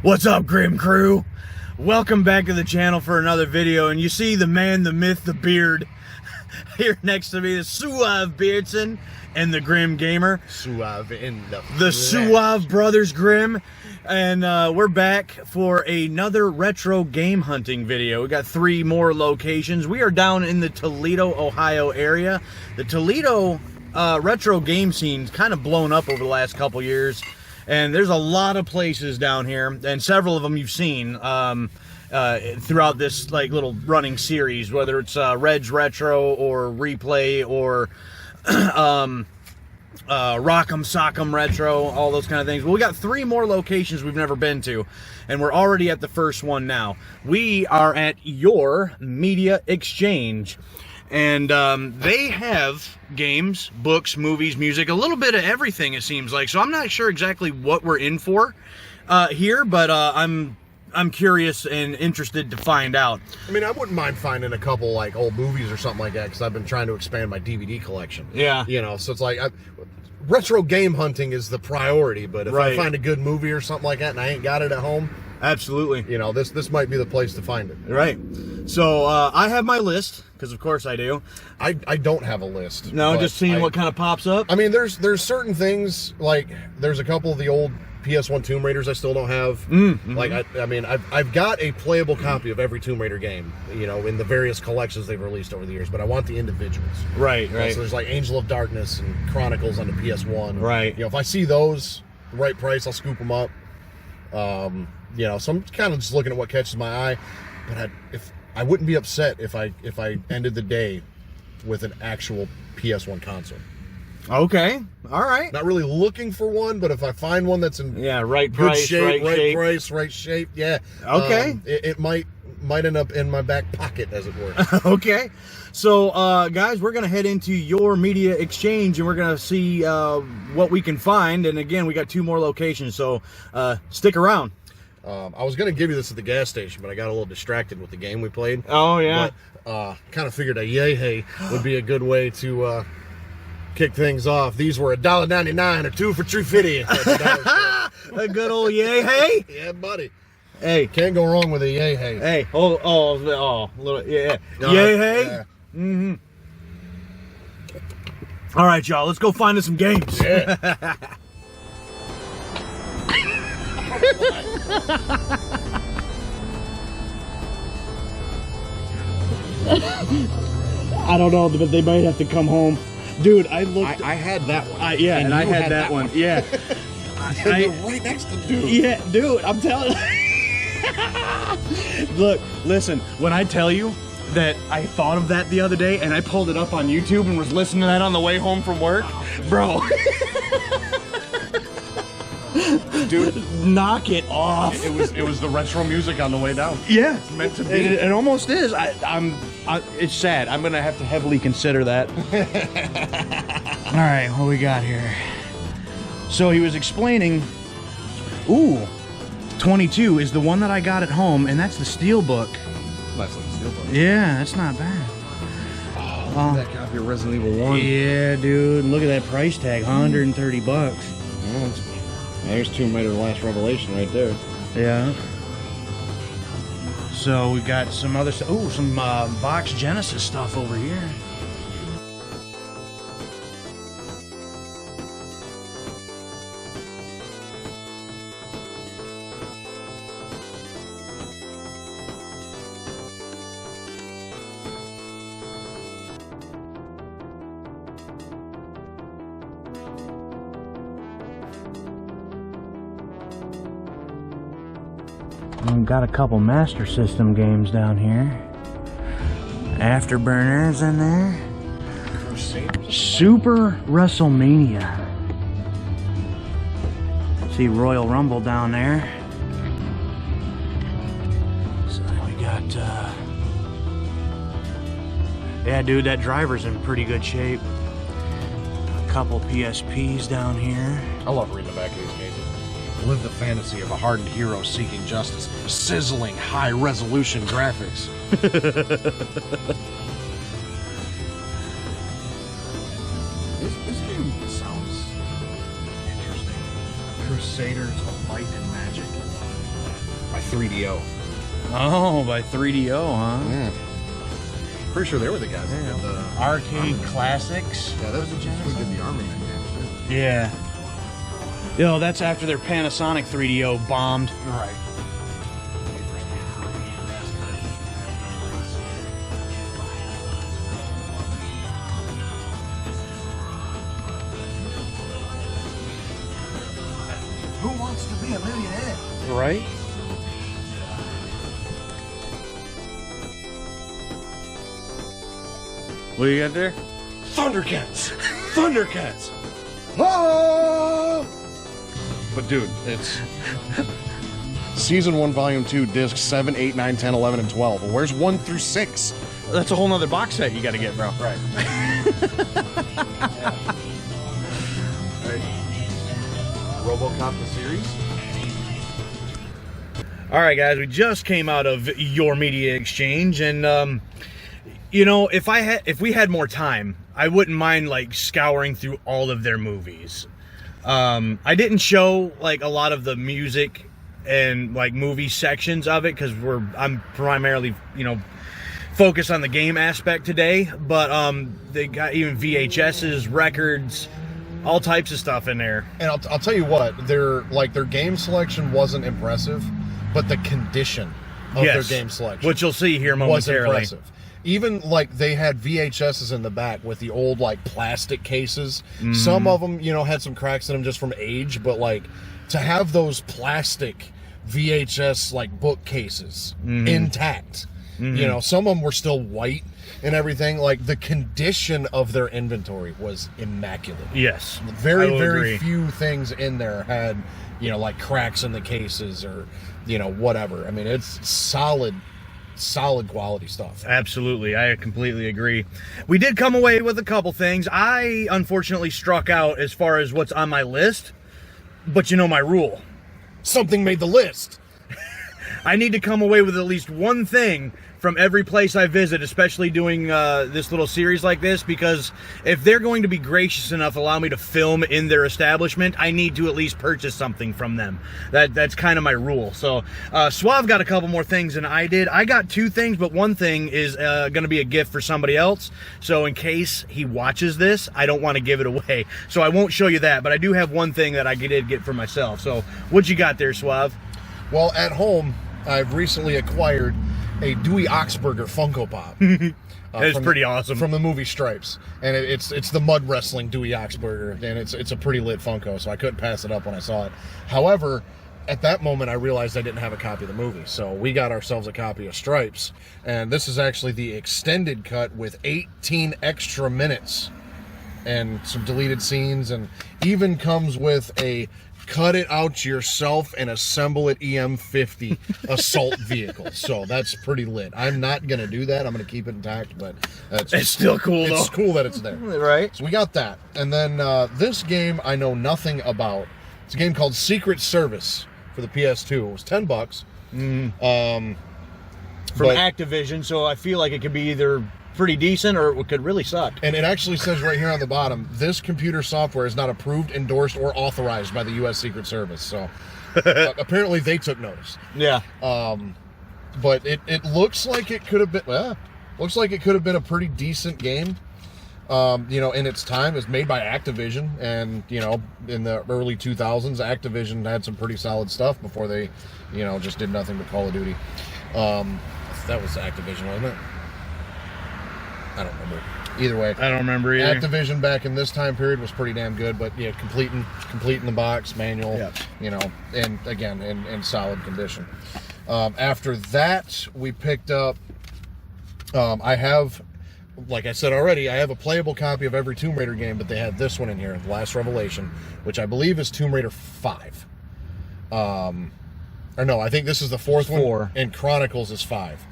What's up, Grim Crew? Welcome back to the channel for another video, and you see the man, the myth, the beard here next to me, the Suave Beardson and the Grim Gamer. Suave in the Suave Brothers Grim. And we're back for another retro game hunting video. We got 3 more locations. We are down in the Toledo, Ohio area. The Toledo retro game scene's kind of blown up over the last couple years. And there's a lot of places down here, and several of them you've seen throughout this like little running series, whether it's Red's Retro or Replay or Rock'em Sock'em Retro, all those kind of things. Well, we got 3 more locations we've never been to, and we're already at the first one now. We are at Your Media Exchange. And they have games, books, movies, music, a little bit of everything, it seems like. So I'm not sure exactly what we're in for here, but I'm curious and interested to find out. I mean, I wouldn't mind finding a couple like old movies or something like that, because I've been trying to expand my DVD collection. Yeah. You know, so it's like retro game hunting is the priority, but if I find a good movie or something like that and I ain't got it at home, absolutely, you know, this might be the place to find it. Right. So I have my list, because of course I do. I don't have a list. No, just seeing what kind of pops up. I mean, there's certain things, like there's a couple of the old PS1 Tomb Raiders I still don't have. Mm-hmm. Like I mean, I've got a playable copy of every Tomb Raider game, you know, in the various collections they've released over the years, but I want the individuals. Right, You know, so there's like Angel of Darkness and Chronicles on the PS1. Right. You know, if I see those, the right price, I'll scoop them up. You know, so I'm kind of just looking at what catches my eye. But I wouldn't be upset if I ended the day with an actual PS1 console. Okay. All right. Not really looking for one, but if I find one that's in right good price, shape, right shape. price, right shape, yeah. Okay. It might end up in my back pocket, as it were. Okay. So, guys, we're going to head into Your Media Exchange, and we're going to see what we can find. And again, we got 2 more locations, so stick around. I was going to give you this at the gas station, but I got a little distracted with the game we played. Oh, yeah. But kind of figured a yay-hay would be a good way to kick things off. These were $1.99 or 2 for $3.50. A good old yay-hay? Yeah, buddy. Hey. Can't go wrong with a yay-hay. Hey. Oh, little, yeah. Yay-hay? Yeah. Mm-hmm. All right, y'all. Let's go find us some games. Yeah. I don't know, but they might have to come home. Dude, I looked. I had that one. And I had that one. Yeah. You're right next to dude. Yeah, dude, I'm telling you. Look, listen, when I tell you that I thought of that the other day and I pulled it up on YouTube and was listening to that on the way home from work, bro. Dude, knock it off. it was the retro music on the way down. Yeah, it's meant to be. It almost is. It's sad. I'm gonna have to heavily consider that. All right, what we got here? So he was explaining. Ooh, 22 is the one that I got at home, and that's the Steelbook. Nice little Steelbook. Yeah, that's not bad. Oh, that copy of Resident Evil 1. Yeah, dude. Look at that price tag, $130. Well, there's Tomb Raider: The Last Revelation right there. Yeah. So we got some other stuff. Oh, some Vox Genesis stuff over here. We've got a couple Master System games down here. Afterburners in there. Super WrestleMania. See Royal Rumble down there. So we got, yeah, dude, that driver's in pretty good shape. A couple PSPs down here. I love reading the back of these cases. Live the fantasy of a hardened hero seeking justice. Sizzling high-resolution graphics. This game sounds interesting. Crusaders of Light and Magic. by 3DO. Oh, by 3DO, huh? Yeah. Pretty sure they were the guys that did the Arcade Classics. Yeah, that was the Genesis. Who did the Armament games. Yeah. Yo, that's after their Panasonic 3DO bombed. Right. Who wants to be a millionaire? Right? What do you got there? Thundercats! Thundercats! Ah! But dude, it's Season 1, Volume 2, Discs 7, 8, 9, 10, 11, and 12. Well, where's 1 through 6? That's a whole nother box set you got to get, bro. Right. RoboCop the series? All right, guys, we just came out of Your Media Exchange, and you know, if we had more time, I wouldn't mind like scouring through all of their movies. I didn't show like a lot of the music and like movie sections of it because I'm primarily, you know, focused on the game aspect today. But they got even VHSs, records, all types of stuff in there. And I'll tell you what, their game selection wasn't impressive, but the condition of their game selection, which you'll see here momentarily, was impressive. Even like they had VHSs in the back with the old like plastic cases. Mm. Some of them, you know, had some cracks in them just from age, but like to have those plastic VHS like bookcases intact, you know, some of them were still white and everything. Like the condition of their inventory was immaculate. Yes, very agree. Few things in there had, you know, like cracks in the cases or, you know, whatever. I mean, it's solid quality stuff. Absolutely, I completely agree. We did come away with a couple things. I unfortunately struck out as far as what's on my list, but you know my rule. Something made the list. I need to come away with at least one thing from every place I visit, especially doing this little series like this, because if they're going to be gracious enough to allow me to film in their establishment, I need to at least purchase something from them. That's kind of my rule. So Suave got a couple more things than I did. I got 2 things, but one thing is going to be a gift for somebody else. So in case he watches this, I don't want to give it away. So I won't show you that, but I do have one thing that I did get for myself. So what you got there, Suave? Well, at home, I've recently acquired a Dewey Oxberger Funko Pop. It's pretty awesome. From the movie Stripes. And it's the mud wrestling Dewey Oxberger, and it's a pretty lit Funko, so I couldn't pass it up when I saw it. However, at that moment, I realized I didn't have a copy of the movie, so we got ourselves a copy of Stripes, and this is actually the extended cut with 18 extra minutes and some deleted scenes, and even comes with a cut it out yourself and assemble it EM50 assault vehicle. So that's pretty lit. I'm not going to do that. I'm going to keep it intact, but it's still cool, though. It's cool that it's there. Right. So we got that. And then this game I know nothing about. It's a game called Secret Service for the PS2. It was $10. From Activision, so I feel like it could be either pretty decent or it could really suck. And it actually says right here on the bottom, this computer software is not approved, endorsed, or authorized by the U.S. Secret Service. So apparently they took notice. Yeah. But it looks like it could have been looks like it could have been a pretty decent game. You know, in its time. It's made by Activision, and you know, in the early 2000s, Activision had some pretty solid stuff before they, you know, just did nothing but Call of Duty. That was Activision, wasn't it? I don't remember. Either way, I don't remember either. Activision back in this time period was pretty damn good, but yeah, completing the box manual, yep. You know, and again in solid condition. After that, we picked up. I have, like I said already, I have a playable copy of every Tomb Raider game, but they had this one in here, The Last Revelation, which I believe is Tomb Raider 5. Or no, I think this is the fourth one, and Chronicles is 5.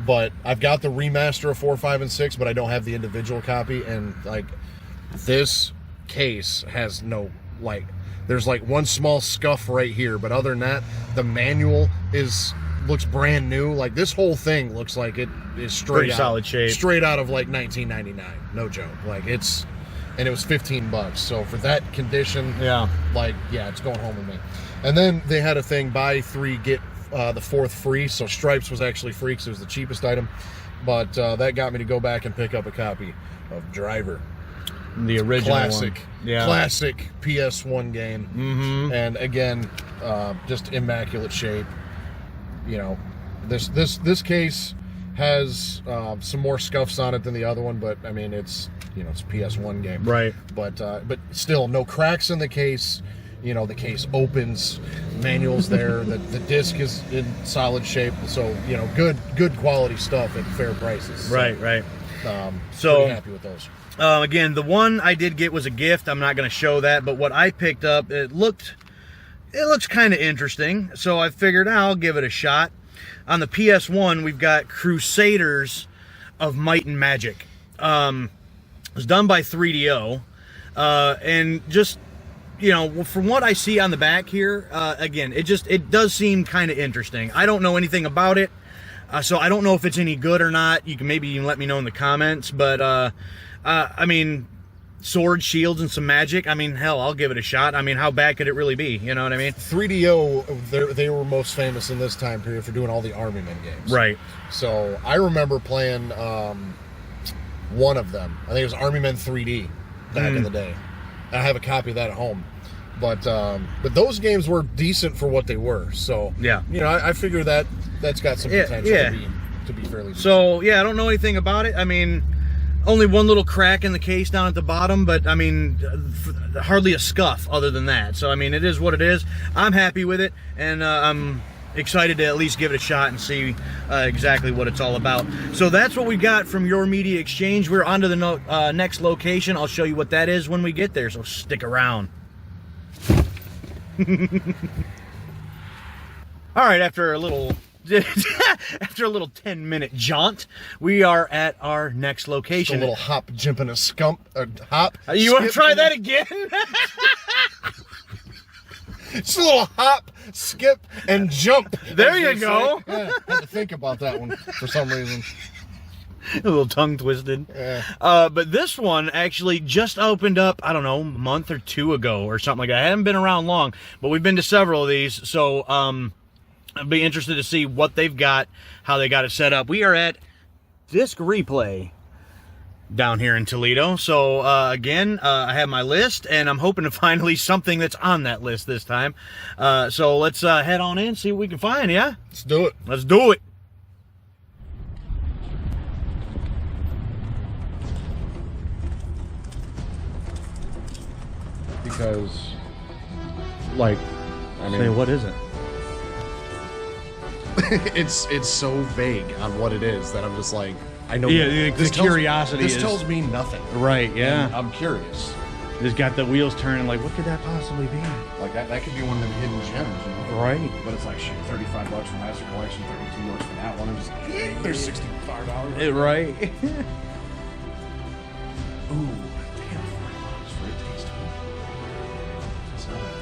But I've got the remaster of 4, 5, and 6, but I don't have the individual copy. And like this case has no, like, there's like one small scuff right here, but other than that, the manual looks brand new. Like this whole thing looks like it is straight solid shape, straight out of like 1999. No joke. Like and it was $15. So for that condition, Yeah. like, yeah, it's going home with me. And then they had a thing, buy 3, get the 4th free. So Stripes was actually free because it was the cheapest item. But that got me to go back and pick up a copy of Driver. The original classic, one. Yeah. classic PS1 game. Mm-hmm. And again, just immaculate shape. You know, this case has some more scuffs on it than the other one, but I mean, it's, you know, it's a PS1 game, Right. But still, no cracks in the case. You know, the case opens, manual's there, the disc is in solid shape. So, you know, good quality stuff at fair prices. So, Right. so pretty happy with those. Again, the one I did get was a gift. I'm not going to show that, but what I picked up, it looks kind of interesting. So I figured I'll give it a shot. On the PS1, we've got Crusaders of Might and Magic. It was done by 3DO, and just, you know, from what I see on the back here, again, it does seem kind of interesting. I don't know anything about it, so I don't know if it's any good or not. You can maybe even let me know in the comments, but I mean, swords, shields, and some magic. I mean, hell, I'll give it a shot. I mean, how bad could it really be? You know what I mean? 3DO, they were most famous in this time period for doing all the Army Men games. Right. So I remember playing one of them. I think it was Army Men 3D back in the day. I have a copy of that at home. But those games were decent for what they were. So, yeah, you know, I figure that's got some potential to be fairly decent. So, yeah, I don't know anything about it. I mean, only one little crack in the case down at the bottom, but I mean, hardly a scuff other than that. So, I mean, it is what it is. I'm happy with it, and I'm excited to at least give it a shot and see exactly what it's all about. So that's what we got from Your Media Exchange. We're on to the next location. I'll show you what that is when we get there, so stick around. All right, after a little 10-minute jaunt, we are at our next location. Just a little hop, jump, and a hop. You want to try that again? Just a little hop, skip, and jump. There you go. Yeah, I had to think about that one for some reason. A little tongue twisted. Yeah. But this one actually just opened up, I don't know, a month or 2 ago or something like that. I haven't been around long, but we've been to several of these. So I'd be interested to see what they've got, how they got it set up. We are at Disc Replay down here in Toledo. So again, I have my list, and I'm hoping to finally something that's on that list this time. So let's head on in, see what we can find, yeah? Let's do it. Let's do it. Because, like, I mean, Say, what is it? it's so vague on what it is that I'm just like, I know. Yeah, the curiosity This is- tells me nothing. Right, yeah. And I'm curious. Just got the wheels turning, like, what could that possibly be? Like that could be one of the hidden gems, you know? Right. But it's like, shit, $35 for Master Collection, $32 for that one. I'm just like, there's $65. Right. Ooh, damn, $40 for a taste. That's not bad.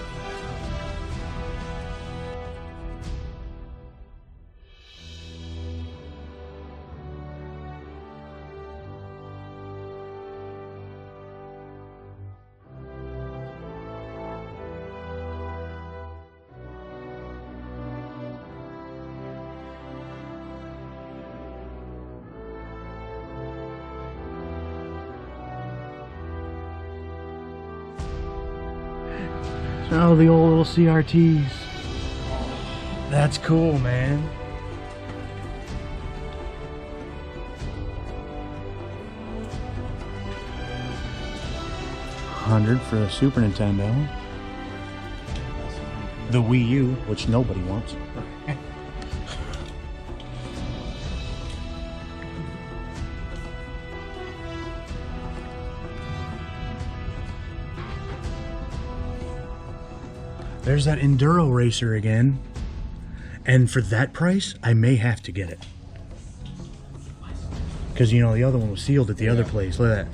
Oh, the old little CRTs. That's cool, man. $100 for a Super Nintendo. The Wii U, which nobody wants. There's that Enduro Racer again. And for that price, I may have to get it. Because, you know, the other one was sealed at the other place. Look at that.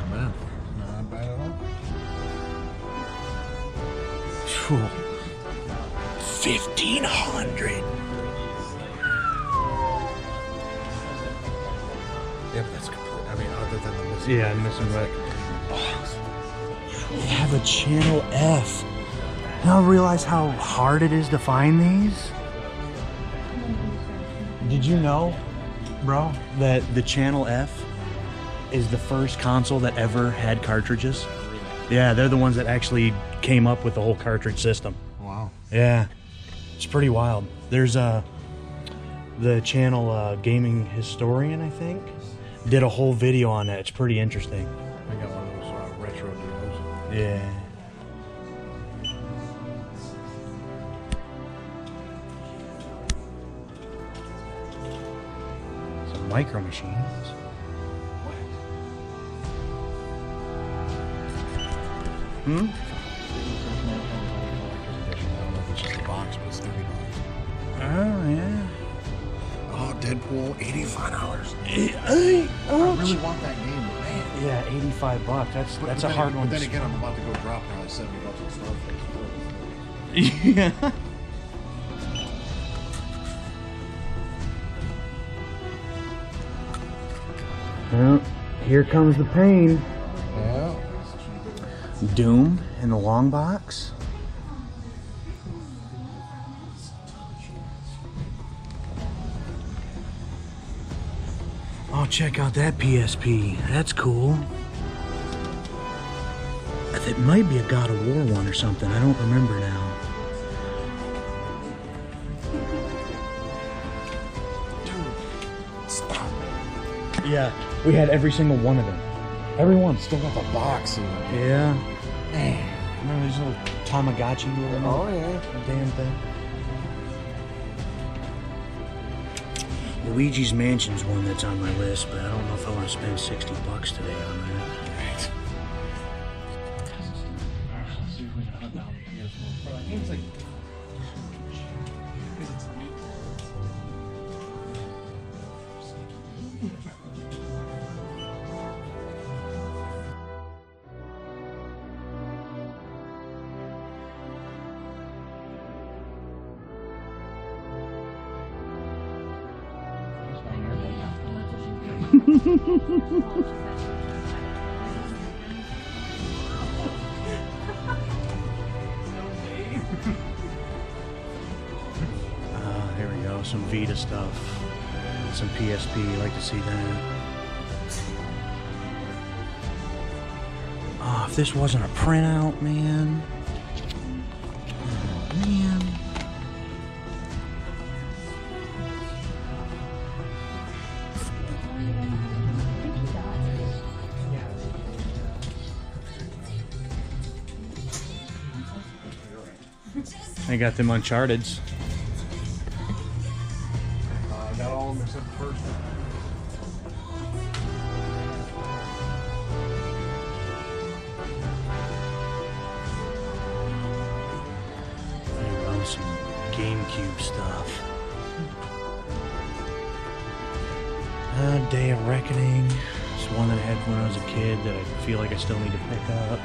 Man, not bad at all. Phew. 1,500. Yeah, but that's complete. I mean, other than the missing. Yeah, I'm missing right. They have a Channel F. Now I realize how hard it is to find these. Did you know, bro, that the Channel F is the first console that ever had cartridges? Yeah, they're the ones that actually came up with the whole cartridge system. Wow. Yeah, it's pretty wild. There's the channel Gaming Historian, I think, did a whole video on that. It's pretty interesting. I got one of those retro deals. Yeah. Some micro machines. Hmm? It's just a box, but it's $30. Oh, yeah. Oh, Deadpool, $85. I I really want that game, but man. Yeah, $85. That's a hard one. But then again, I'm about to go drop probably $70 on Starface. Yeah. Well, here comes the pain. Yeah. Doom in the long box. Oh, check out that PSP. That's cool. It might be a God of War one or something. I don't remember now. Stop. Yeah, we had every single one of them. Everyone. Still got the box in it. Yeah. Man. Remember these little Tamagotchi little yeah. damn thing? Luigi's Mansion's one that's on my list, but I don't know if I want to spend $60 today on that. Right. Here we go, some Vita stuff, some PSP, like to see that. Oh, if this wasn't a printout, man. Oh, man. I got them Uncharted's. I got all of them except the first one. There you go, some GameCube stuff. Day of Reckoning. It's one that I had when I was a kid that I feel like I still need to pick up.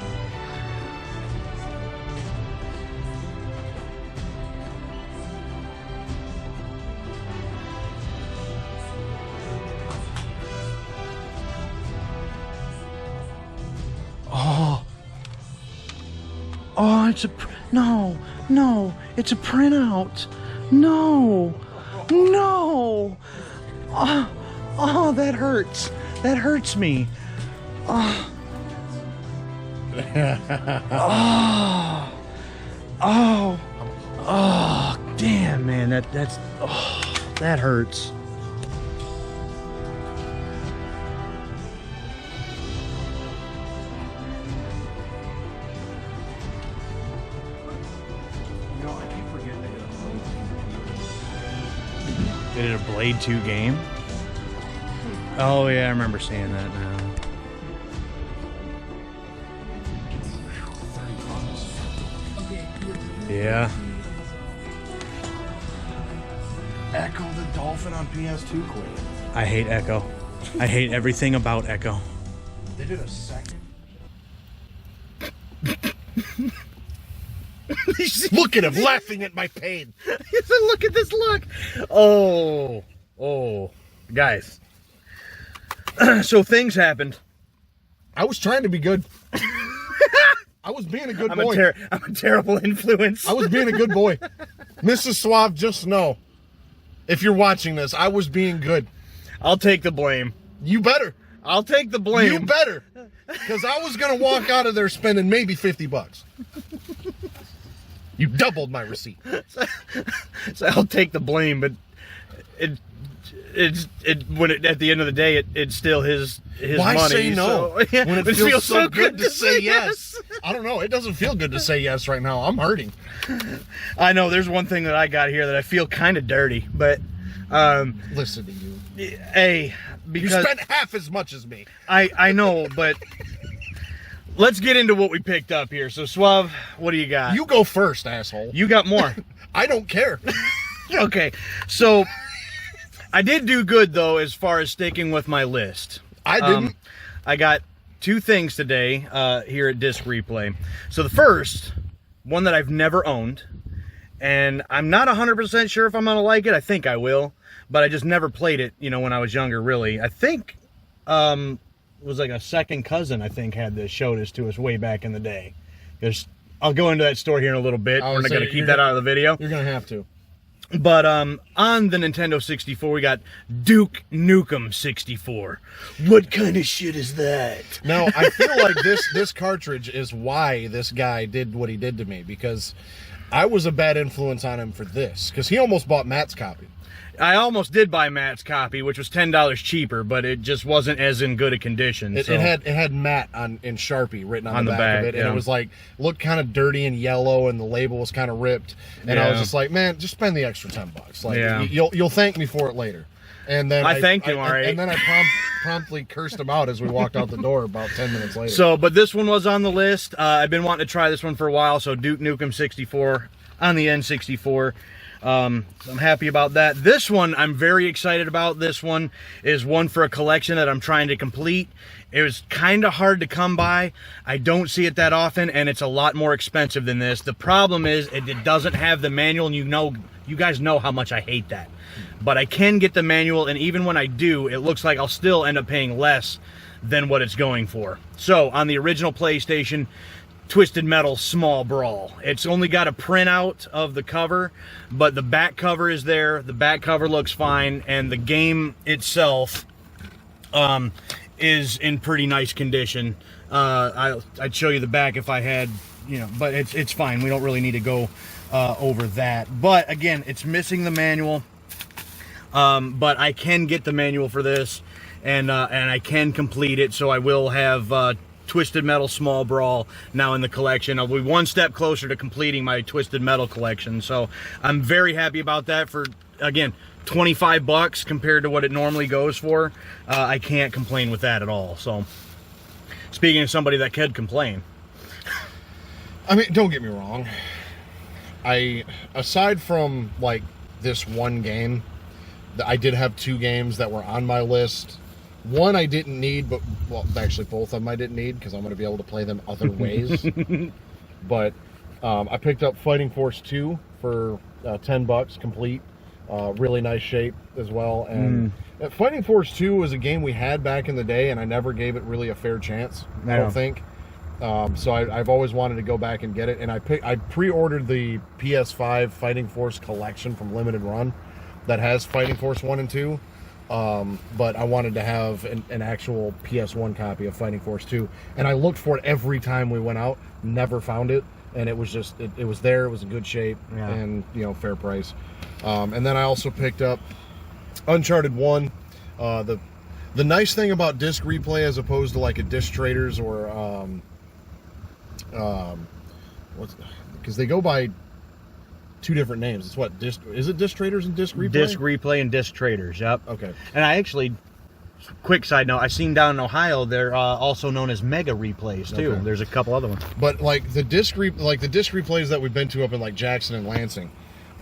Oh, it's a no, it's a printout. No. Oh, that hurts. That hurts me. Oh. Oh, damn, man. That hurts. Did it a Blade 2 game? Oh yeah, I remember seeing that now. Yeah. Echo the Dolphin on PS2 Queen. I hate Echo. I hate everything about Echo. They did a second. Look at him laughing at my pain. Look at this look. Oh, guys. So things happened. I was trying to be good. I was being a good boy. I'm a terrible influence. I was being a good boy. Mrs. Suave, just know, if you're watching this, I was being good. I'll take the blame. You better. I'll take the blame. You better. Because I was going to walk out of there spending maybe $50. You doubled my receipt. So I'll take the blame, but at the end of the day, it's still his Why money. say no? So, yeah, when it feels so good to say yes. I don't know. It doesn't feel good to say yes right now. I'm hurting. I know. There's one thing that I got here that I feel kind of dirty, but listen to you. Hey, because you spent half as much as me. I know, but let's get into what we picked up here. So, Suave, what do you got? You go first, asshole. You got more. I don't care. Okay, so I did do good, though, as far as sticking with my list. I didn't. I got two things today here at Disc Replay. So the first, one that I've never owned, and I'm not 100% sure if I'm going to like it. I think I will, but I just never played it, when I was younger, really. I think it was like a second cousin, I think, had this, showed this to us way back in the day. I'll go into that story here in a little bit. We're not going to keep that out of the video. You're going to have to. But on the Nintendo 64, we got Duke Nukem 64. What kind of shit is that? Now, I feel like this cartridge is why this guy did what he did to me, because I was a bad influence on him for this, because he almost bought Matt's copy. I almost did buy Matt's copy, which was $10 cheaper, but it just wasn't as in good a condition. It had Matt in Sharpie written on the back of it, and yeah. it was like, looked kind of dirty and yellow, and the label was kind of ripped. And I was just like, man, just spend the extra $10. Like, yeah. you'll thank me for it later. And then I thanked him, all right. And then I promptly cursed him out as we walked out the door about 10 minutes later. So, but this one was on the list. I've been wanting to try this one for a while, so Duke Nukem 64 on the N64. I'm happy about that. This one, I'm very excited about. This one is one for a collection that I'm trying to complete. It was kind of hard to come by. I don't see it that often, and it's a lot more expensive than this. The problem is it doesn't have the manual, and you guys know how much I hate that. But I can get the manual, and even when I do, it looks like I'll still end up paying less than what it's going for. So, on the original PlayStation, Twisted Metal Small Brawl. It's only got a printout of the cover, but the back cover is there. The back cover looks fine, and the game itself is in pretty nice condition. I'd show you the back if I had, but it's fine. We don't really need to go over that. But again, it's missing the manual, but I can get the manual for this, and I can complete it, so I will have Twisted Metal Small Brawl now in the collection. I'll be one step closer to completing my Twisted Metal collection, so I'm very happy about that. For, again, $25 compared to what it normally goes for. I can't complain with that at all. So, speaking of somebody that could complain, I mean, don't get me wrong, aside from like this one game, I did have two games that were on my list. One I didn't need, but, well, actually both of them I didn't need, because I'm going to be able to play them other ways. But I picked up Fighting Force 2 for $10 complete. Really nice shape as well. And Fighting Force 2 was a game we had back in the day, and I never gave it really a fair chance, I don't think. So I've always wanted to go back and get it. And I pre-ordered the PS5 Fighting Force collection from Limited Run that has Fighting Force 1 and 2. But I wanted to have an actual PS1 copy of Fighting Force 2, and I looked for it every time we went out, never found it, and it was just, it was there, it was in good shape, and, fair price. And then I also picked up Uncharted 1. The nice thing about Disc Replay, as opposed to like a Disc Traders or, because they go by two different names. It's what, is it Disc Traders and Disc Replay? Disc Replay and Disc Traders, yep. Okay. And I actually, quick side note, I seen down in Ohio, they're also known as Mega Replays too. Okay. There's a couple other ones. But like the disc replays that we've been to up in like Jackson and Lansing,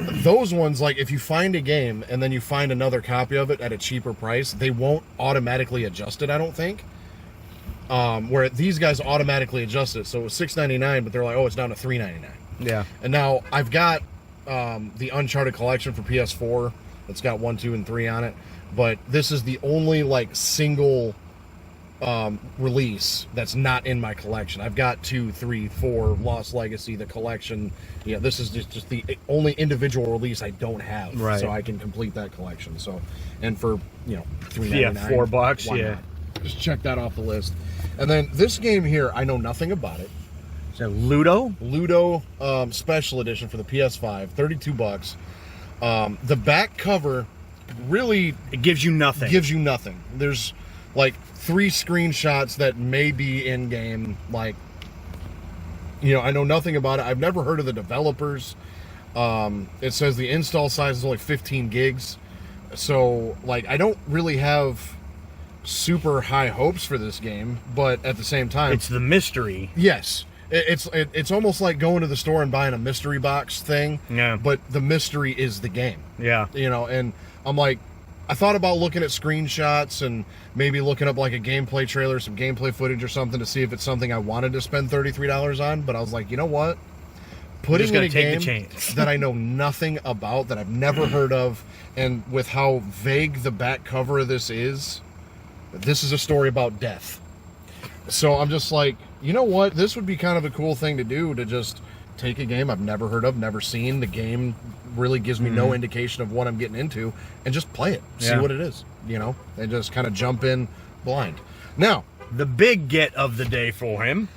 those ones, like if you find a game and then you find another copy of it at a cheaper price, they won't automatically adjust it, I don't think. Where these guys automatically adjust it. So it was $6.99, but they're like, oh, it's down to $3.99. Yeah. And now I've got the Uncharted collection for PS4 that's got 1, 2, and 3 on it, but this is the only like single release that's not in my collection. I've got 2, 3, 4 Lost Legacy, the collection. Yeah, this is just the only individual release I don't have, right? So I can complete that collection. So, and for $3.99, yeah, $4, yeah. Not? Just check that off the list. And then this game here, I know nothing about it. So Ludo Special Edition for the PS5, $32. The back cover really it gives you nothing. There's like 3 screenshots that may be in game. Like, I know nothing about it. I've never heard of the developers. It says the install size is only 15 gigs. So, like, I don't really have super high hopes for this game, but at the same time, it's the mystery. Yes. It's almost like going to the store and buying a mystery box thing. Yeah. But the mystery is the game. Yeah. And I'm like, I thought about looking at screenshots and maybe looking up like a gameplay trailer, some gameplay footage or something to see if it's something I wanted to spend $33 on. But I was like, you know what? Putting in a game that I know nothing about, that I've never heard of, and with how vague the back cover of this is a story about death. So I'm just like, you know what? This would be kind of a cool thing to do, to just take a game I've never heard of, never seen. The game really gives me no indication of what I'm getting into, and just play it, see what it is, and just kind of jump in blind. Now, the big get of the day for him.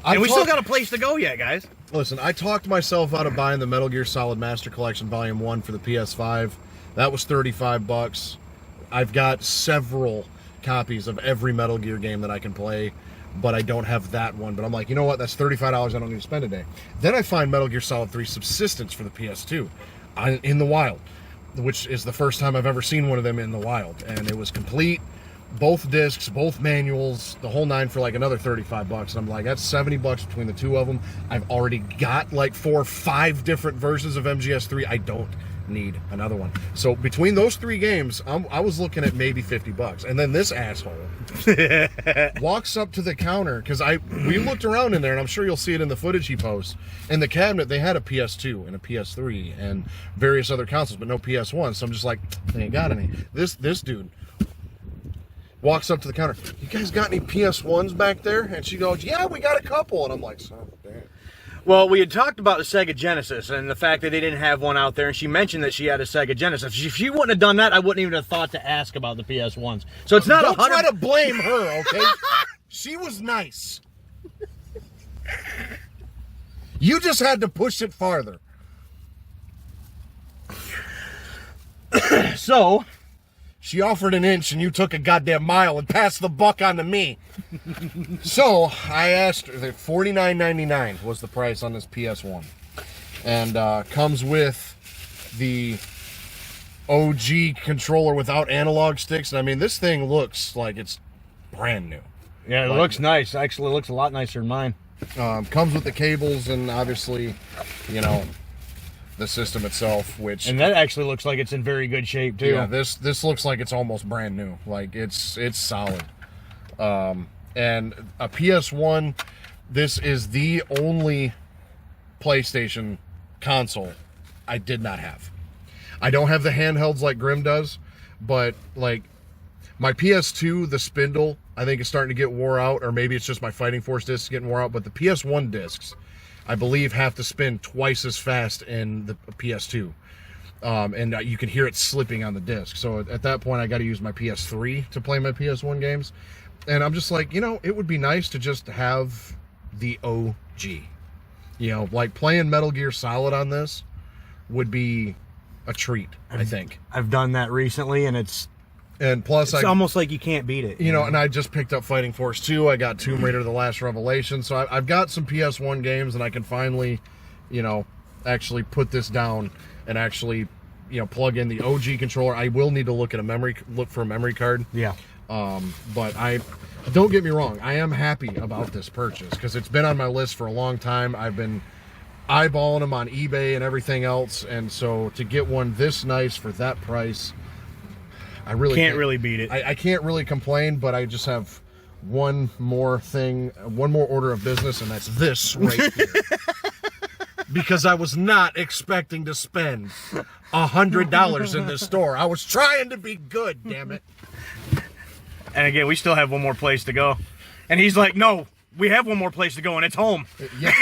And we still got a place to go yet, guys. Listen, I talked myself out of buying the Metal Gear Solid Master Collection Volume 1 for the PS5. That was $35. I've got several copies of every Metal Gear game that I can play, but I don't have that one. But I'm like, you know what? That's $35 I don't need to spend a day. Then I find Metal Gear Solid 3 Subsistence for the PS2 in the wild, which is the first time I've ever seen one of them in the wild. And it was complete, both discs, both manuals, the whole 9 for like another $35. And I'm like, that's $70 between the two of them. I've already got like 4 or 5 different versions of MGS3. I don't need another one. So between those 3 games, I was looking at maybe $50. And then this asshole walks up to the counter, because we looked around in there, and I'm sure you'll see it in the footage he posts. In the cabinet, they had a PS2 and a PS3 and various other consoles, but no PS1. So I'm just like, they ain't got any. This dude walks up to the counter. You guys got any PS1s back there? And she goes, yeah, we got a couple. And I'm like, son of a damn. Well, we had talked about the Sega Genesis and the fact that they didn't have one out there, and she mentioned that she had a Sega Genesis. If she wouldn't have done that, I wouldn't even have thought to ask about the PS1s. So it's not Don't try to blame her, okay? She was nice. You just had to push it farther. So she offered an inch and you took a goddamn mile and passed the buck on to me. So I asked her, $49.99 was the price on this PS1. And comes with the OG controller without analog sticks. And I mean, this thing looks like it's brand new. yeah, it looks nice. Actually, it looks a lot nicer than mine. Comes with the cables and obviously, the system itself, which, And that actually looks like it's in very good shape too. yeah, this looks like it's almost brand new. Like it's solid. And a PS1, this is the only PlayStation console I did not have. I don't have the handhelds like Grim does, but like my PS2, the spindle, I think is starting to get wore out, or maybe it's just my Fighting Force discs getting wore out, but the PS1 discs, I believe, have to spin twice as fast in the PS2. And you can hear it slipping on the disc. So at that point, I got to use my PS3 to play my PS1 games. And I'm just like, it would be nice to just have the OG. Like playing Metal Gear Solid on this would be a treat, I think. I've done that recently, and it's plus almost like you can't beat it. And I just picked up Fighting Force 2. I got Tomb Raider: The Last Revelation. So I've got some PS1 games, and I can finally, actually put this down and actually, plug in the OG controller. I will need to look for a memory card. Yeah. But don't get me wrong, I am happy about this purchase because it's been on my list for a long time. I've been eyeballing them on eBay and everything else, and so to get one this nice for that price, I really can't really beat it. I can't really complain, but I just have one more order of business, and that's this right here. Because I was not expecting to spend $100 in this store. I was trying to be good, damn it. And again, we still have one more place to go. And he's like, no, we have one more place to go, and it's home. Yeah.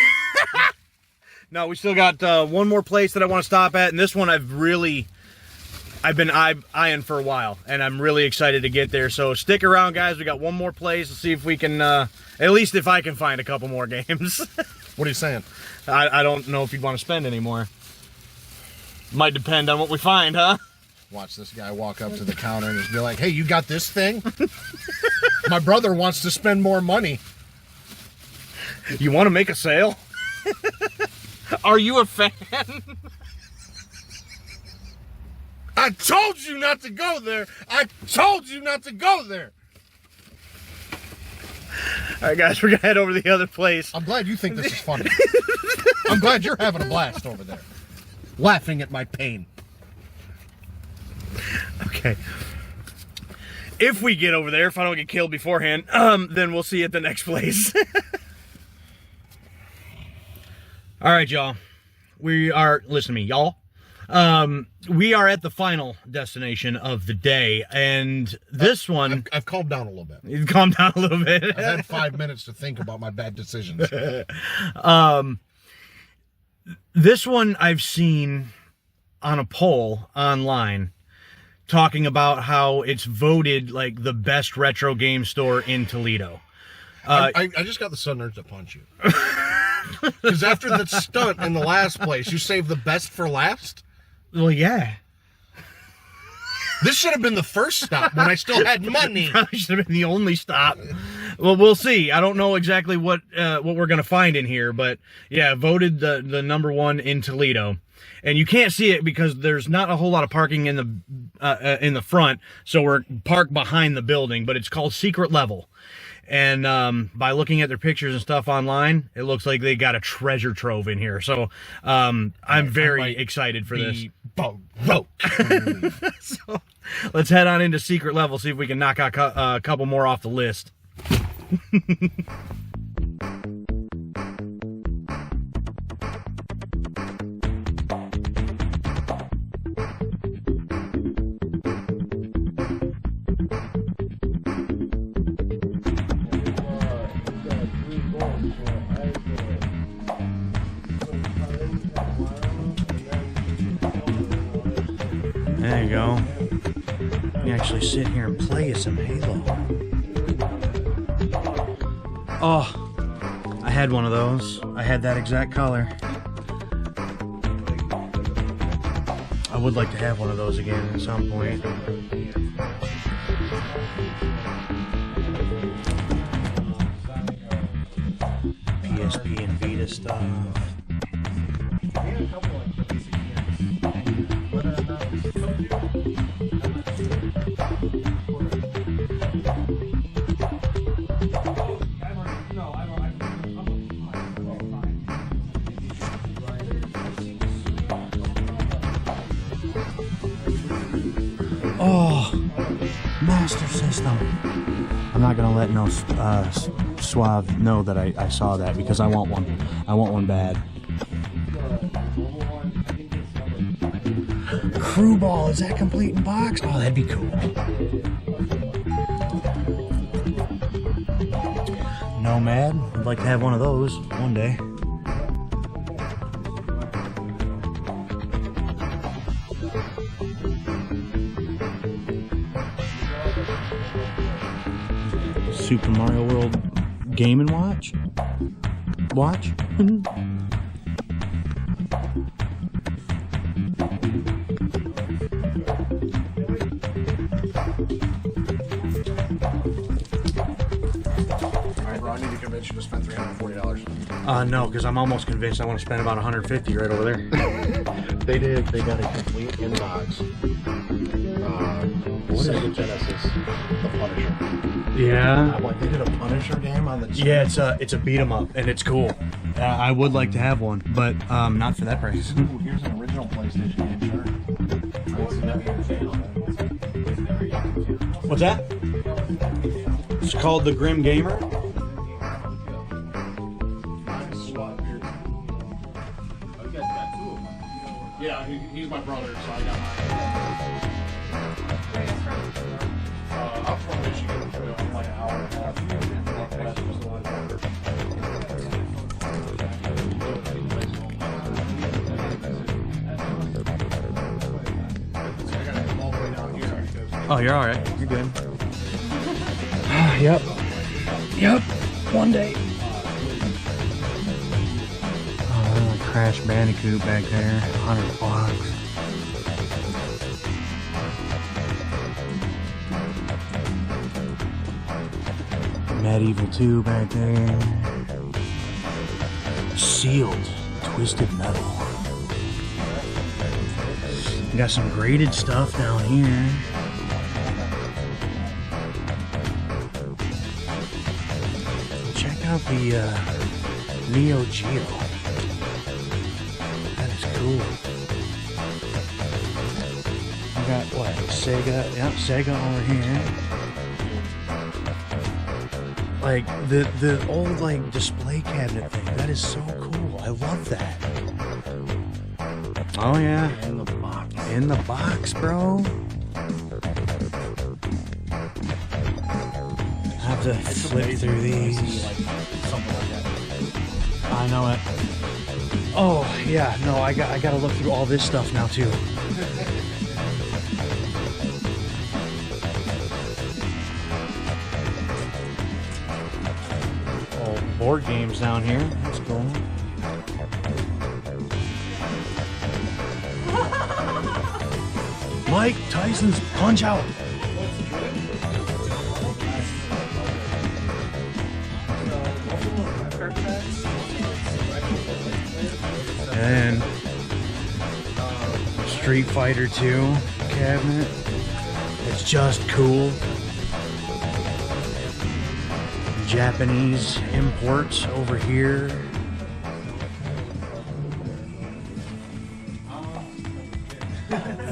No, we still got one more place that I want to stop at, and this one I've been eyeing for a while, and I'm really excited to get there. So stick around, guys. We got one more place. Let's see if we can, at least if I can find a couple more games. What are you saying? I don't know if you'd want to spend any more. Might depend on what we find, huh? Watch this guy walk up to the counter and just be like, hey, you got this thing? My brother wants to spend more money. You want to make a sale? Are you a fan? I told you not to go there. I told you not to go there. All right, guys, we're going to head over to the other place. I'm glad you think this is funny. I'm glad you're having a blast over there. Laughing at my pain. Okay. If we get over there, if I don't get killed beforehand, then we'll see you at the next place. All right, y'all. Listen to me, y'all. We are at the final destination of the day, and this one... I've calmed down a little bit. You've calmed down a little bit. I've had 5 minutes to think about my bad decisions. This one I've seen on a poll online talking about how it's voted like the best retro game store in Toledo. I just got the sun nerds to punch you. Because after the stunt in the last place, you saved the best for last? Well, yeah. This should have been the first stop when I still had money. Probably should have been the only stop. Well, we'll see. I don't know exactly what we're going to find in here, but yeah, voted the #1 in Toledo. And you can't see it because there's not a whole lot of parking in the front, so we're parked behind the building, but it's called Secret Level. And by looking at their pictures and stuff online, it looks like they got a treasure trove in here. So I'm very excited for this. So let's head on into Secret Level, see if we can knock out a couple more off the list. There you go. You can actually sit here and play some Halo. Oh, I had one of those. I had that exact color. I would like to have one of those again at some point. PSP and Vita stuff. Oh, Master System. I'm not gonna let no Suave know that I saw that because I want one. I want one bad. Crew ball, is that complete in box? Oh, that'd be cool. Nomad, I'd like to have one of those one day. Super Mario World Game & Watch? Watch? Alright, bro, I need to convince you to spend $340. No, because I'm almost convinced I want to spend about $150 right over there. They did. They got a complete in-box. Sega Genesis, The Punisher. Yeah. Like, they did a Punisher game on the... Yeah, it's a beat 'em up, and it's cool. I would like to have one, but not for that price. Ooh, here's an original PlayStation game, sure. What's that? It's called The Grim Gamer. Yeah, he's my brother, so I got mine. I'm from Michigan. Oh, you're all right. You're good. Yep. Yep. One day. Oh, Crash Bandicoot back there. $100. Medieval 2 back there. Sealed. Twisted Metal. We got some graded stuff down here. Check out the Neo Geo. That is cool. We got what? Sega. Yep, Sega over here. Like the old like display cabinet thing. That is so cool. I love that. Oh yeah. In the box. In the box, bro. I have to flip through these. I know it. Oh yeah, no, I gotta look through all this stuff now too. Oh, board games down here. That's cool. Mike Tyson's Punch Out. And Street Fighter 2 cabinet. It's just cool. Japanese imports over here.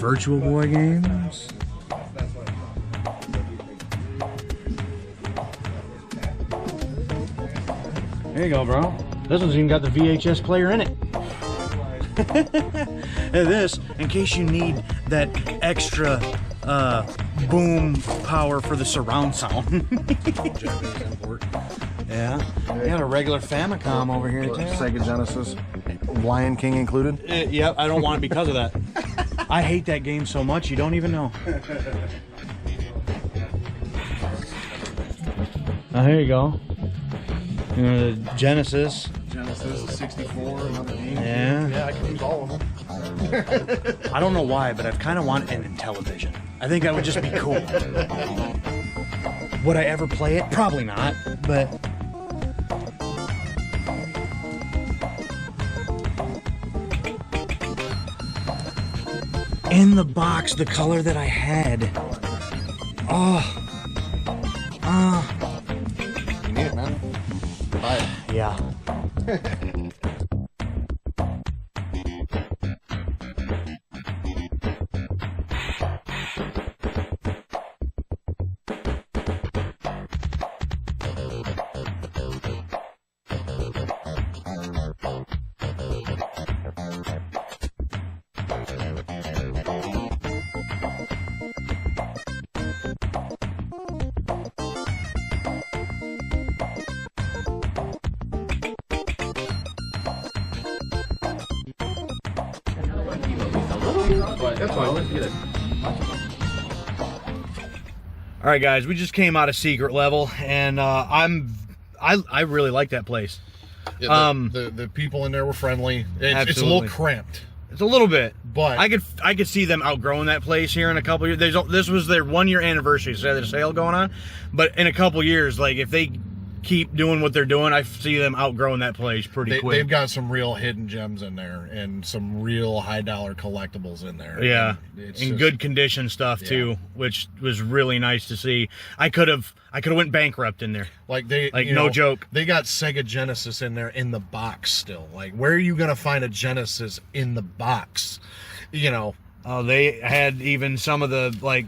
Virtual Boy games. There you go, bro. This one's even got the VHS player in it. And this, in case you need that extra boom power for the surround sound. Yeah. You got a regular Famicom over here too. Sega Genesis, Lion King included. Yep, I don't want it because of that. I hate that game so much, you don't even know. Oh, here you go. Genesis. Genesis, 64, another game. Yeah. Yeah, I can use all of them. I don't know why, but I've kind of wanted it in television. I think that would just be cool. Would I ever play it? Probably not, but... In the box, the color that I had. Oh. You need it, man. Buy it. Yeah. That's fine. Let's get it. All right, guys, we just came out of secret level, and I really like that place. Yeah, the people in there were friendly. It's a little cramped. It's a little bit, but I could see them outgrowing that place here in a couple years. This was their 1 year anniversary, so there's a sale going on. But in a couple years, like if they keep doing what they're doing, I see them outgrowing that place pretty quick. They've got some real hidden gems in there and some real high dollar collectibles in there. Yeah, and good condition stuff too, which was really nice to see. I could have went bankrupt in there. No joke. They got Sega Genesis in there in the box still. Like, where are you gonna find a Genesis in the box? You know. Oh, they had even some of the like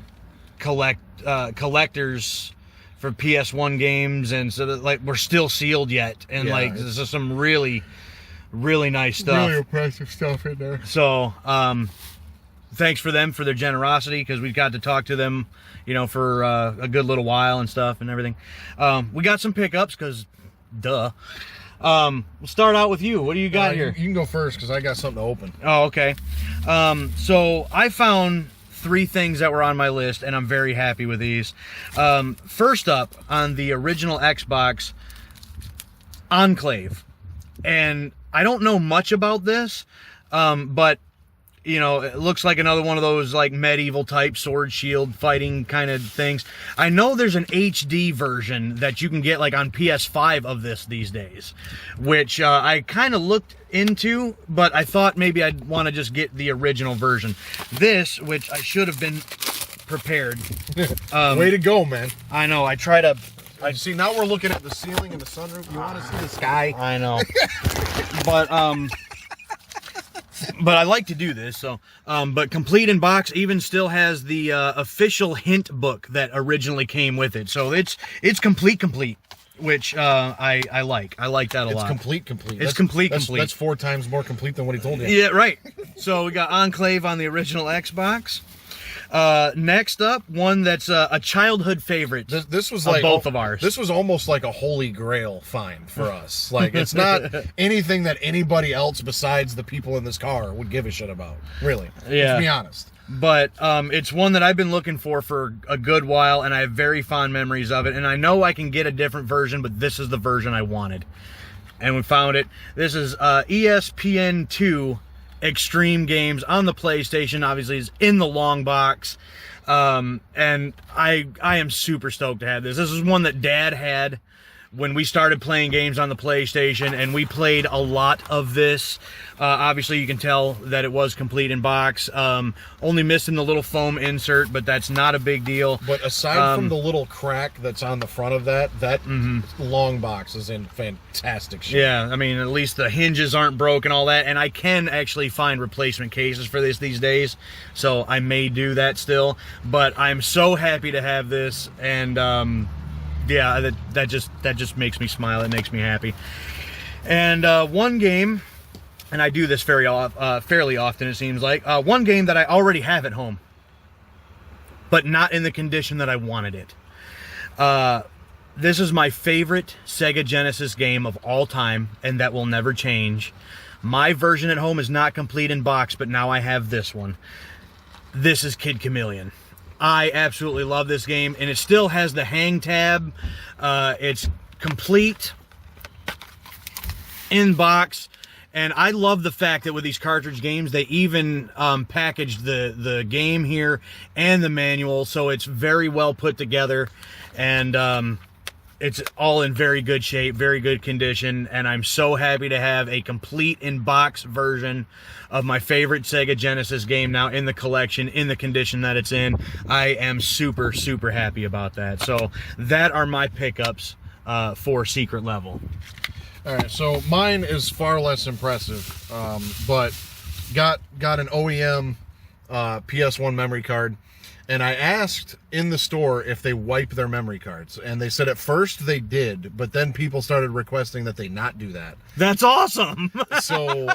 collectors for PS1 games, and so that, like, we're still sealed yet, and like this is some really nice stuff, really impressive stuff in there. So thanks for them for their generosity, because we got to talk to them, you know, for a good little while and stuff and everything. We got some pickups because duh. We'll start out with you. What do you got here? You can go first because I got something to open. Oh, okay. So I found 3 things that were on my list, and I'm very happy with these. First up, on the original Xbox, Enclave. And I don't know much about this, but you know, it looks like another one of those like medieval type sword shield fighting kind of things. I know there's an HD version that you can get like on PS5 of this these days, which I kind of looked into, but I thought maybe I'd want to just get the original version. This, which I should have been prepared. Way to go, man. I know, I try to... See, now we're looking at the ceiling and the sunroof. You want to see the sky? I know. But I like to do this, so, but Complete in Box even still has the official hint book that originally came with it. So it's complete, which I like. I like that a lot. It's complete. It's complete. That's 4 times more complete than what he told you. Yeah, right. So we got Enclave on the original Xbox. Next up, one that's a childhood favorite. This was like both of ours. This was almost like a holy grail find for us. Like, it's not anything that anybody else besides the people in this car would give a shit about. Really. Yeah. Let's be honest. But it's one that I've been looking for a good while, and I have very fond memories of it. And I know I can get a different version, but this is the version I wanted. And we found it. This is ESPN2 Extreme Games on the PlayStation. Obviously, it's in the long box, and I am super stoked to have this. This is one that Dad had when we started playing games on the PlayStation, and we played a lot of this. Obviously, you can tell that it was complete in box. Only missing the little foam insert, but that's not a big deal. But aside from the little crack that's on the front of that long box is in fantastic shape. Yeah, I mean, at least the hinges aren't broken, all that. And I can actually find replacement cases for this these days, so I may do that still. But I'm so happy to have this, and yeah, that just makes me smile. It makes me happy. And one game, and I do this fairly often, it seems like, one game that I already have at home, but not in the condition that I wanted it. This is my favorite Sega Genesis game of all time, and that will never change. My version at home is not complete in box, but now I have this one. This is Kid Chameleon. I absolutely love this game, and it still has the hang tab. It's complete in box, and I love the fact that with these cartridge games, they even packaged the game here and the manual, so it's very well put together, and it's all in very good shape, very good condition, and I'm so happy to have a complete in-box version of my favorite Sega Genesis game now in the collection, in the condition that it's in. I am super, super happy about that. So that are my pickups for Secret Level. All right, so mine is far less impressive, but got an OEM PS1 memory card. And I asked in the store if they wipe their memory cards. And they said at first they did, but then people started requesting that they not do that. That's awesome! So,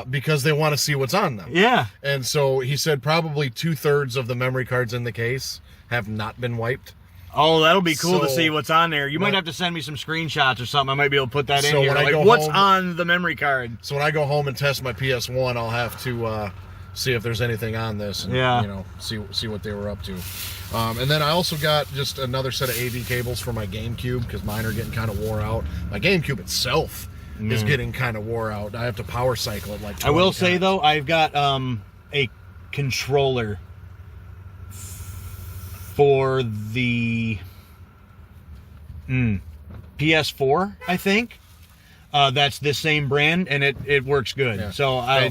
because they want to see what's on them. Yeah. And so he said probably 2/3 of the memory cards in the case have not been wiped. Oh, that'll be cool to So, see what's on there. You might have to send me some screenshots or something. I might be able to put that in So here. when I Like, go what's home- on the memory card? So when I go home and test my PS1, I'll have to see if there's anything on this and, Yeah. you know, see what they were up to. And then I also got just another set of AV cables for my GameCube, because mine are getting kind of wore out. My GameCube itself is getting kind of wore out. I have to power cycle it like 20 I will say, times. though, I've got a controller for the PS4, I think. That's the same brand, and it works good. Yeah. So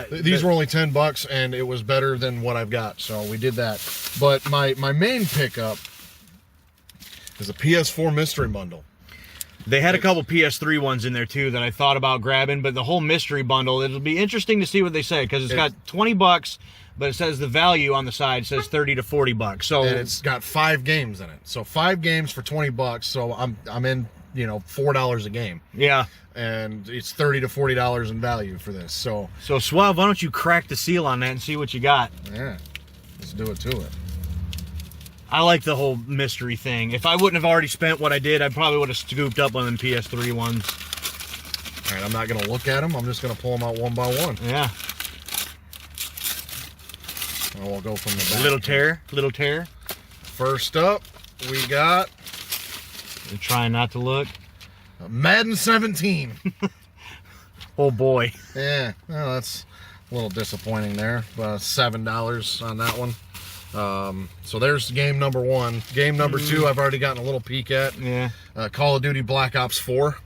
these were only $10, and it was better than what I've got, so we did that. But my main pickup is a PS4 mystery bundle. They had a couple PS3 ones in there too that I thought about grabbing, but the whole mystery bundle, it'll be interesting to see what they say, because it's got $20, but it says the value on the side says $30 to $40. So And it's got 5 games in it. So 5 games for $20. So I'm in, you know, $4 a game. yeah. And it's $30 to $40 in value for this. So Suave, why don't you crack the seal on that and see what you got? yeah, let's do it to it. I like the whole mystery thing. If I wouldn't have already spent what I did, I probably would have scooped up one of them PS3 ones. All right, I'm not going to look at them. I'm just going to pull them out one by one. Yeah. And we'll go from the back. Little tear. First up, we got I'm trying not to look. Madden 17. Oh boy. Yeah, well, that's a little disappointing there. $7 on that one. So there's game number 1. Game number 2, I've already gotten a little peek at. Yeah. Call of Duty Black Ops 4.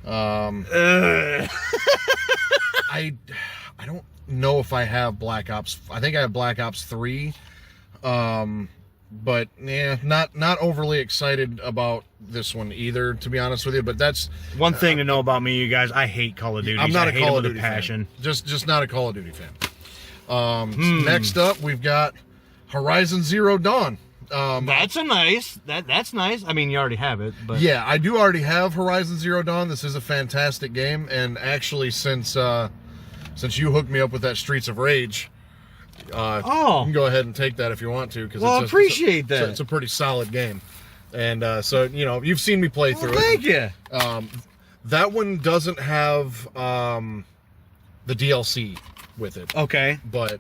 I don't know if I have Black Ops. I think I have Black Ops 3. But yeah, not overly excited about this one either, to be honest with you. But that's one thing to know about me, you guys. I hate Call of Duty. I'm not a Call of Duty passion. fan. Just not a Call of Duty fan. Next up, we've got Horizon Zero Dawn. That's that's nice. I mean, you already have it, but yeah, I do already have Horizon Zero Dawn. This is a fantastic game, and actually, since you hooked me up with that Streets of Rage. You can go ahead and take that if you want to. Well, appreciate that. It's a pretty solid game, and so you've seen me play through it. Thank you. That one doesn't have the DLC with it. Okay, but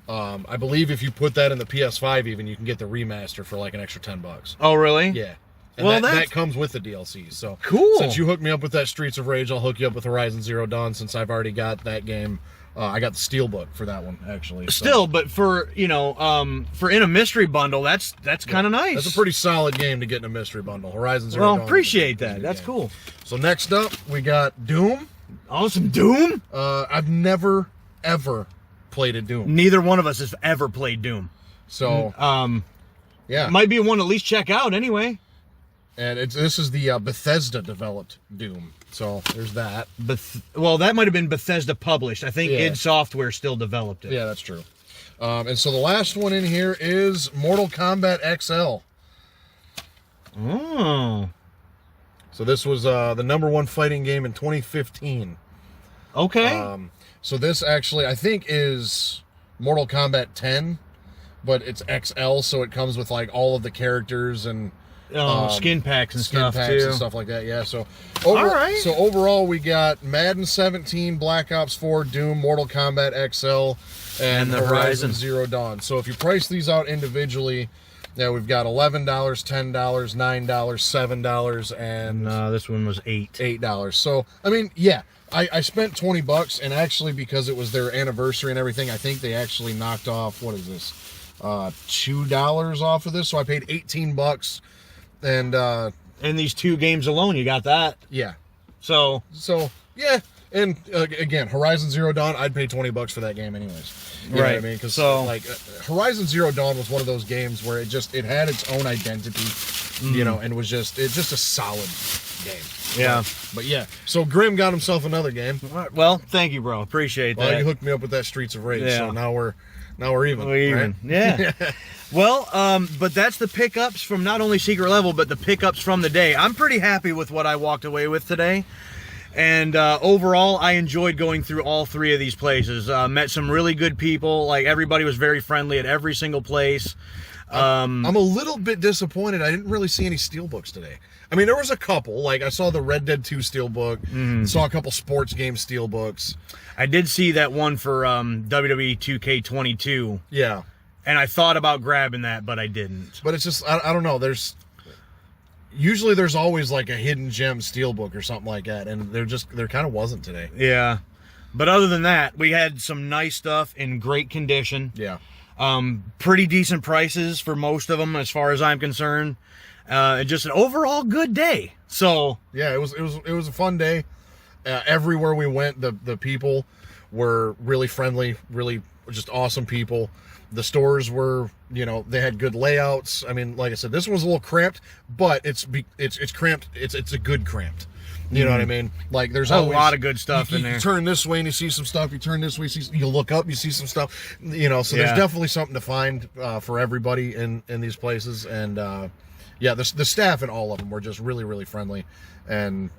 I believe if you put that in the PS5, even you can get the remaster for like an extra $10. Oh, really? Yeah. And well, that comes with the DLC. So cool. Since you hooked me up with that Streets of Rage, I'll hook you up with Horizon Zero Dawn. Since I've already got that game. I got the Steelbook for that one, actually. So. Still, but for in a mystery bundle, that's kind of nice. That's a pretty solid game to get in a mystery bundle. Horizon Zero Dawn. Well, appreciate that. That's cool. So next up, we got Doom. Oh, some Doom? I've never, ever played a Doom. Neither one of us has ever played Doom. So, yeah. Might be one to at least check out anyway. And this is the Bethesda-developed Doom. So there's that. Well, that might have been Bethesda published. I think id Software still developed it. Yeah, that's true. And so the last one in here is Mortal Kombat XL. Oh. So this was the #1 fighting game in 2015. Okay. So this actually, I think, is Mortal Kombat 10, but it's XL, so it comes with like all of the characters and skin packs and stuff like that. Yeah. So all right. So overall, we got Madden 17, Black Ops 4, Doom, Mortal Kombat XL, and the Horizon Zero Dawn. So if you price these out individually, now we've got $11, $10, $9, $7, and this one was $8. So I mean, yeah. I spent $20, and actually because it was their anniversary and everything, I think they actually knocked off, what is this, $2 off of this. So I paid $18, and these 2 games alone, you got that. Yeah. So yeah, and again, Horizon Zero Dawn, I'd pay $20 for that game anyways. You know what I mean? Because Horizon Zero Dawn was one of those games where it had its own identity, and it's just a solid game. Yeah. But yeah, so Grim got himself another game. Well, thank you, bro. Appreciate that. Well, you hooked me up with that Streets of Rage, so now we're even. We're even. Right? Yeah. Well, but that's the pickups from not only Secret Level, but the pickups from the day. I'm pretty happy with what I walked away with today. And overall, I enjoyed going through all 3 of these places. Met some really good people. Like, everybody was very friendly at every single place. I'm a little bit disappointed. I didn't really see any steelbooks today. I mean, there was a couple. Like, I saw the Red Dead 2 steelbook. Saw a couple sports game steelbooks. I did see that one for WWE 2K22. Yeah. And I thought about grabbing that, but I didn't. But it's just, I don't know. Usually there's always like a hidden gem steelbook or something like that. And there kind of wasn't today. Yeah. But other than that, we had some nice stuff in great condition. Yeah. Pretty decent prices for most of them, as far as I'm concerned. Just an overall good day. So yeah, it was a fun day. Everywhere we went, the people were really friendly, really just awesome people. The stores were, they had good layouts. I mean, like I said, this one was a little cramped, but it's cramped. It's a good cramped. You know what I mean? Like, there's always a lot of good stuff in there. You turn this way and you see some stuff. You turn this way, you look up, you see some stuff. So there's definitely something to find for everybody in these places. And yeah, the staff in all of them were just really, really friendly. And,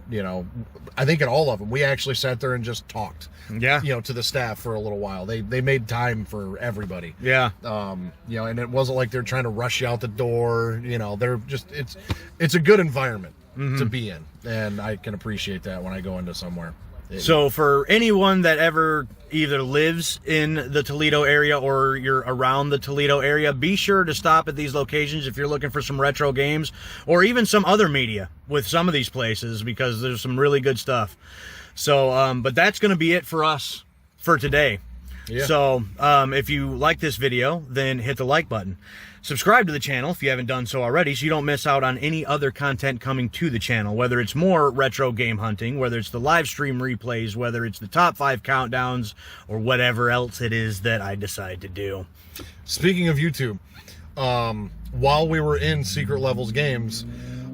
I think in all of them, we actually sat there and just talked. Yeah. To the staff for a little while. They made time for everybody. Yeah. And it wasn't like they're trying to rush you out the door. They're just, it's a good environment to be in. And I can appreciate that when I go into somewhere. So for anyone that ever either lives in the Toledo area or you're around the Toledo area, be sure to stop at these locations if you're looking for some retro games or even some other media with some of these places, because there's some really good stuff. So, but that's going to be it for us for today. Yeah. So if you like this video, then hit the like button. Subscribe to the channel if you haven't done so already, so you don't miss out on any other content coming to the channel, whether it's more retro game hunting, whether it's the live stream replays, whether it's the top 5 countdowns, or whatever else it is that I decide to do. Speaking of YouTube, while we were in Secret Levels Games,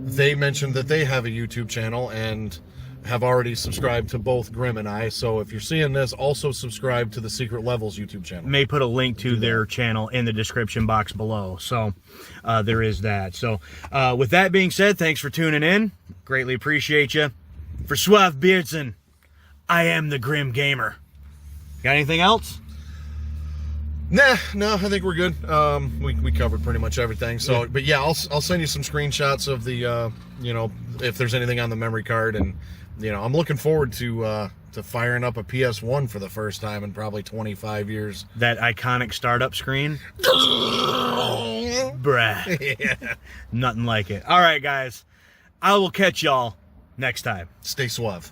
they mentioned that they have a YouTube channel and have already subscribed to both Grim and I. So if you're seeing this, also subscribe to the Secret Levels YouTube channel. May put a link to their channel in the description box below. So there is that. So with that being said, thanks for tuning in. Greatly appreciate you. For Suave Beardson, I am the Grim Gamer. Got anything else? No, I think we're good. We covered pretty much everything. So, Yeah. but yeah, I'll send you some screenshots of the, you know, if there's anything on the memory card, and you know, I'm looking forward to firing up a PS1 for the first time in probably 25 years. That iconic startup screen. Bruh. Yeah. Nothing like it. All right, guys. I will catch y'all next time. Stay suave.